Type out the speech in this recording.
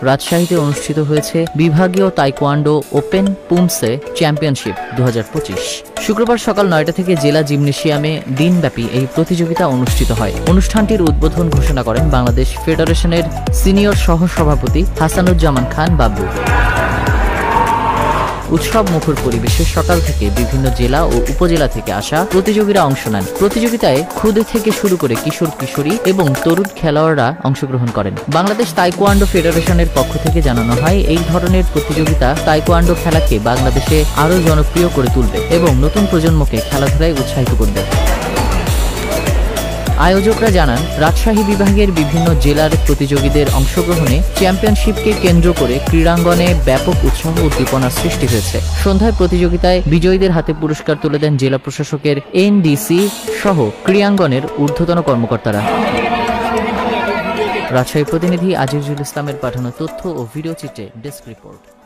রাজশাহীতে অনুষ্ঠিত হয়েছে বিভাগীয় তাইকোয়ান্ডো ওপেন পুমসে চ্যাম্পিয়নশিপ 2025। শুক্রবার সকাল 9টা থেকে জেলা জিমনেশিয়ামে দিনব্যাপী এই প্রতিযোগিতা অনুষ্ঠিত হয়। অনুষ্ঠানটির উদ্বোধন ঘোষণা করেন বাংলাদেশ ফেডারেশনের সিনিয়র সহ-সভাপতি হাসানুজ্জামান খান বাবলু। উৎসব মুখর পরিবেশে সকাল থেকে বিভিন্ন জেলা ও উপজেলা থেকে আসা প্রতিযোগীরা অংশ নেন। প্রতিযোগিতায় ক্ষুদে থেকে শুরু করে কিশোর কিশোরী এবং তরুণ খেলোয়াড়রা অংশগ্রহণ করেন। বাংলাদেশ তাইকোয়ান্ডো ফেডারেশনের পক্ষ থেকে জানানো হয়, এই ধরনের প্রতিযোগিতা তাইকোয়ান্ডো খেলাকে বাংলাদেশে আরও জনপ্রিয় করে তুলবে এবং নতুন প্রজন্মকে খেলাধুলায় উৎসাহিত করবে। আয়োজকরা জানান, রাজশাহী বিভাগের বিভিন্ন জেলার প্রতিযোগীদের অংশগ্রহণে চ্যাম্পিয়নশিপকে কেন্দ্র করে ক্রীড়াঙ্গনে ব্যাপক উৎসাহ উদ্দীপনার সৃষ্টি হয়েছে। সন্ধ্যায় প্রতিযোগিতায় বিজয়ীদের হাতে পুরস্কার তুলে দেন জেলা প্রশাসকের NDC সহ ক্রীড়াঙ্গনের ঊর্ধ্বতন কর্মকর্তারা। রাজশাহী প্রতিনিধি আজিজুল ইসলামের পাঠানো তথ্য ও ভিডিও চিত্রে ডেস্ক রিপোর্ট।